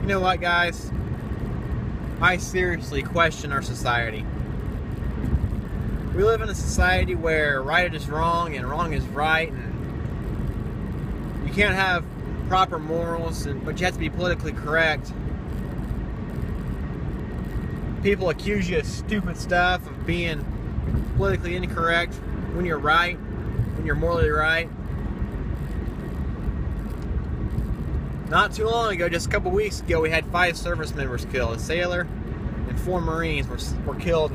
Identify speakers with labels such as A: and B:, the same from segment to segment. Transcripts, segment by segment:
A: You know what, guys? I seriously question our society. We live in a society where right is wrong and wrong is right, and you can't have proper morals, but you have to be politically correct. People accuse you of stupid stuff, of being politically incorrect when you're right, when you're morally right. Not too long ago, just a couple weeks ago, we had 5 service members killed. A sailor and 4 Marines were killed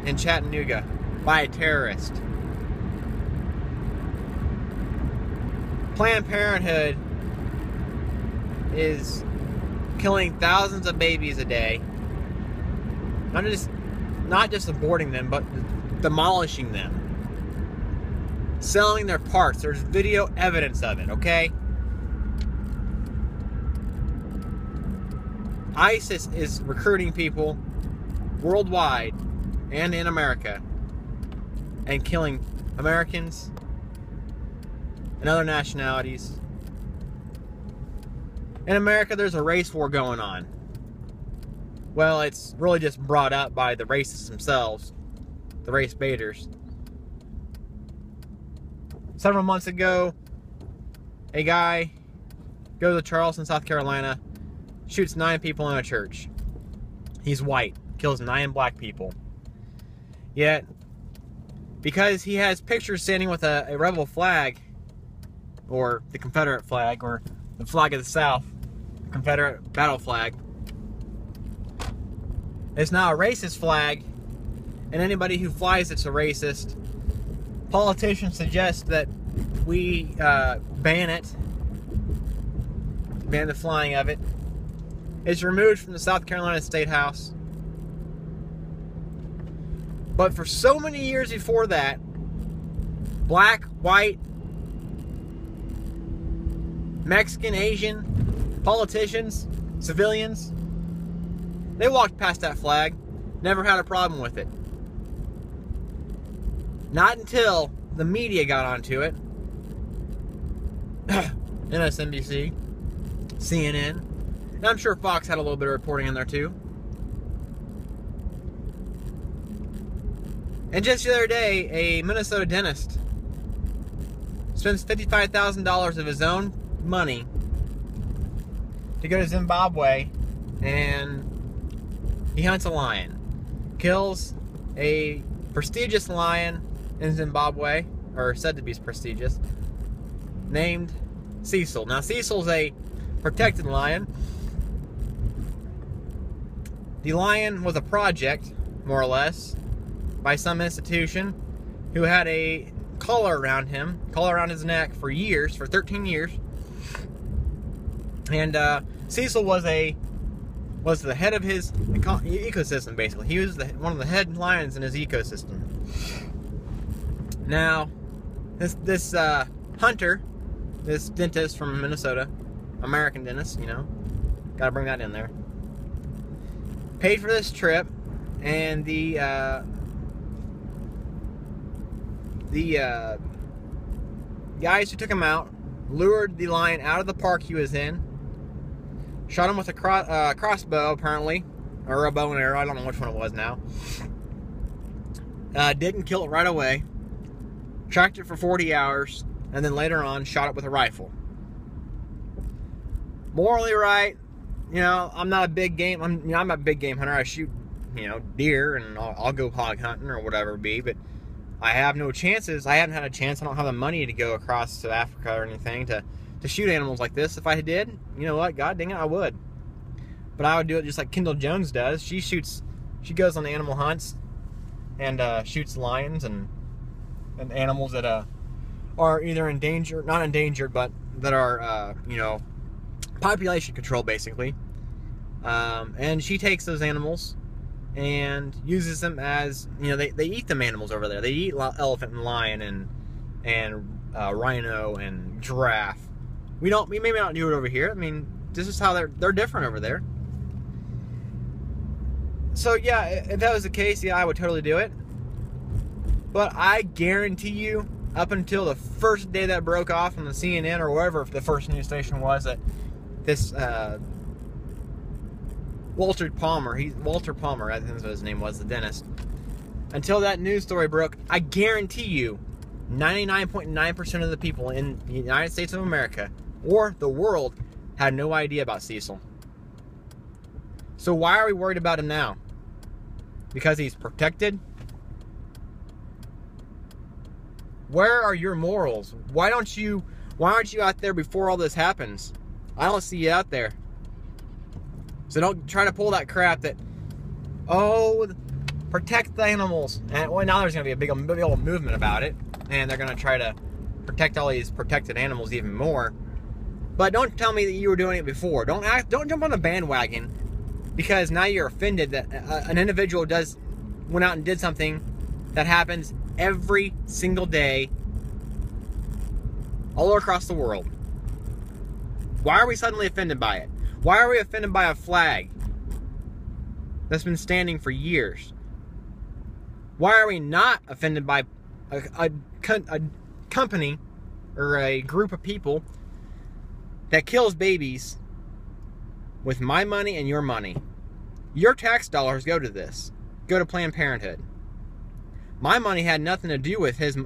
A: in Chattanooga by a terrorist. Planned Parenthood is killing thousands of babies a day. Not just aborting them, but demolishing them. Selling their parts. There's video evidence of it, okay? ISIS is recruiting people worldwide and in America and killing Americans and other nationalities. In America, there's a race war going on. Well, it's really just brought up by the racists themselves, the race baiters. Several months ago, a guy goes to Charleston, South Carolina, shoots 9 people in a church. He's white, kills 9 black people. Yet, because he has pictures standing with a rebel flag, or the Confederate flag, or the flag of the South, the Confederate battle flag, it's now a racist flag, and anybody who flies it's a racist. Politicians suggest that we ban it, ban the flying of it. It's removed from the South Carolina State House. But for so many years before that, black, white, Mexican, Asian, politicians, civilians, they walked past that flag, never had a problem with it. Not until the media got onto it. MSNBC, CNN, and I'm sure Fox had a little bit of reporting in there too. And just the other day, a Minnesota dentist spends $55,000 of his own money to go to Zimbabwe, and he hunts a lion. Kills a prestigious lion in Zimbabwe, or said to be prestigious, named Cecil. Now, Cecil's a protected lion. The lion was a project, more or less, by some institution who had a collar around him, collar around his neck for years, for 13 years. And Cecil was the head of his ecosystem, basically. He was one of the head lions in his ecosystem. Now, this hunter, this dentist from Minnesota, American dentist, you know, gotta bring that in there, paid for this trip, and the guys who took him out lured the lion out of the park he was in, shot him with a crossbow, apparently, or a bow and arrow, I don't know which one it was now. Didn't kill it right away, tracked it for 40 hours, and then later on shot it with a rifle. Morally right, you know, I'm not a big game, I'm a big game hunter. I shoot, you know, deer, and I'll go hog hunting or whatever it be, but I have no chances. I haven't had a chance. I don't have the money to go across to Africa or anything to shoot animals like this. If I did, you know what, god dang it, I would. But I would do it just like Kendall Jones does. She goes on animal hunts and shoots lions and animals that are either endangered, not endangered, but that are you know, population control, basically. And she takes those animals and uses them as, you know, they eat them animals over there. They eat elephant and lion and rhino and giraffe. We may not do it over here. I mean, this is how they're different over there. So yeah, if that was the case, yeah, I would totally do it. But I guarantee you, up until the first day that broke off on the CNN or wherever the first news station was, that this Walter Palmer, I think that's what his name was, the dentist. Until that news story broke, I guarantee you 99.9% of the people in the United States of America or the world had no idea about Cecil. So why are we worried about him now? Because he's protected? Where are your morals? Why aren't you out there before all this happens? I don't see you out there. So don't try to pull that crap that, oh, protect the animals. And well, now there's going to be a big old movement about it. And they're going to try to protect all these protected animals even more. But don't tell me that you were doing it before. Don't jump on the bandwagon because now you're offended that an individual went out and did something that happens every single day all across the world. Why are we suddenly offended by it? Why are we offended by a flag that's been standing for years? Why are we not offended by a company or a group of people that kills babies with my money and your money? Your tax dollars go to this. Go to Planned Parenthood. My money had nothing to do with his,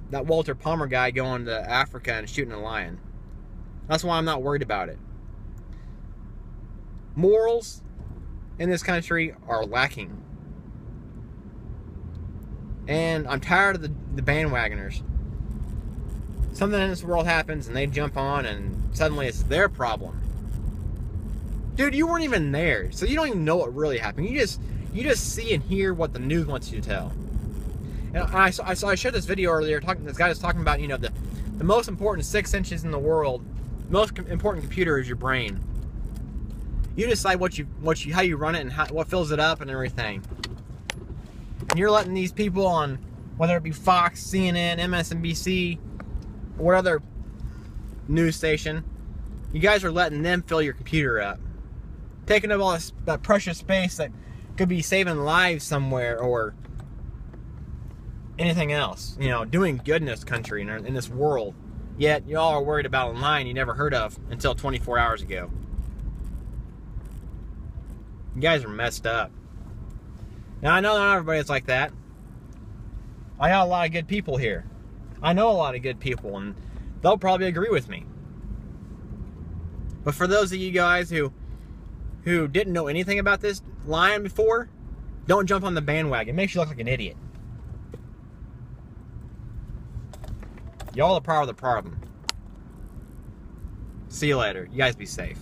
A: that Walter Palmer guy going to Africa and shooting a lion. That's why I'm not worried about it. Morals in this country are lacking. And I'm tired of the bandwagoners. Something in this world happens and they jump on and suddenly it's their problem. Dude, you weren't even there, so you don't even know what really happened. You just see and hear what the news wants you to tell. And I showed this video earlier. This guy was talking about, the most important 6 inches in the world. The most important computer is your brain. You decide how you run it and what fills it up and everything. And you're letting these people on, whether it be Fox, CNN, MSNBC, or what other news station, you guys are letting them fill your computer up, taking up all that precious space that could be saving lives somewhere or anything else, doing good in this country and in this world. Yet y'all are worried about a line you never heard of until 24 hours ago. You guys are messed up. Now I know not everybody's like that. I got a lot of good people here. I know a lot of good people and they'll probably agree with me. But for those of you guys who didn't know anything about this lion before, don't jump on the bandwagon. It makes you look like an idiot. Y'all are part of the problem. See you later. You guys be safe.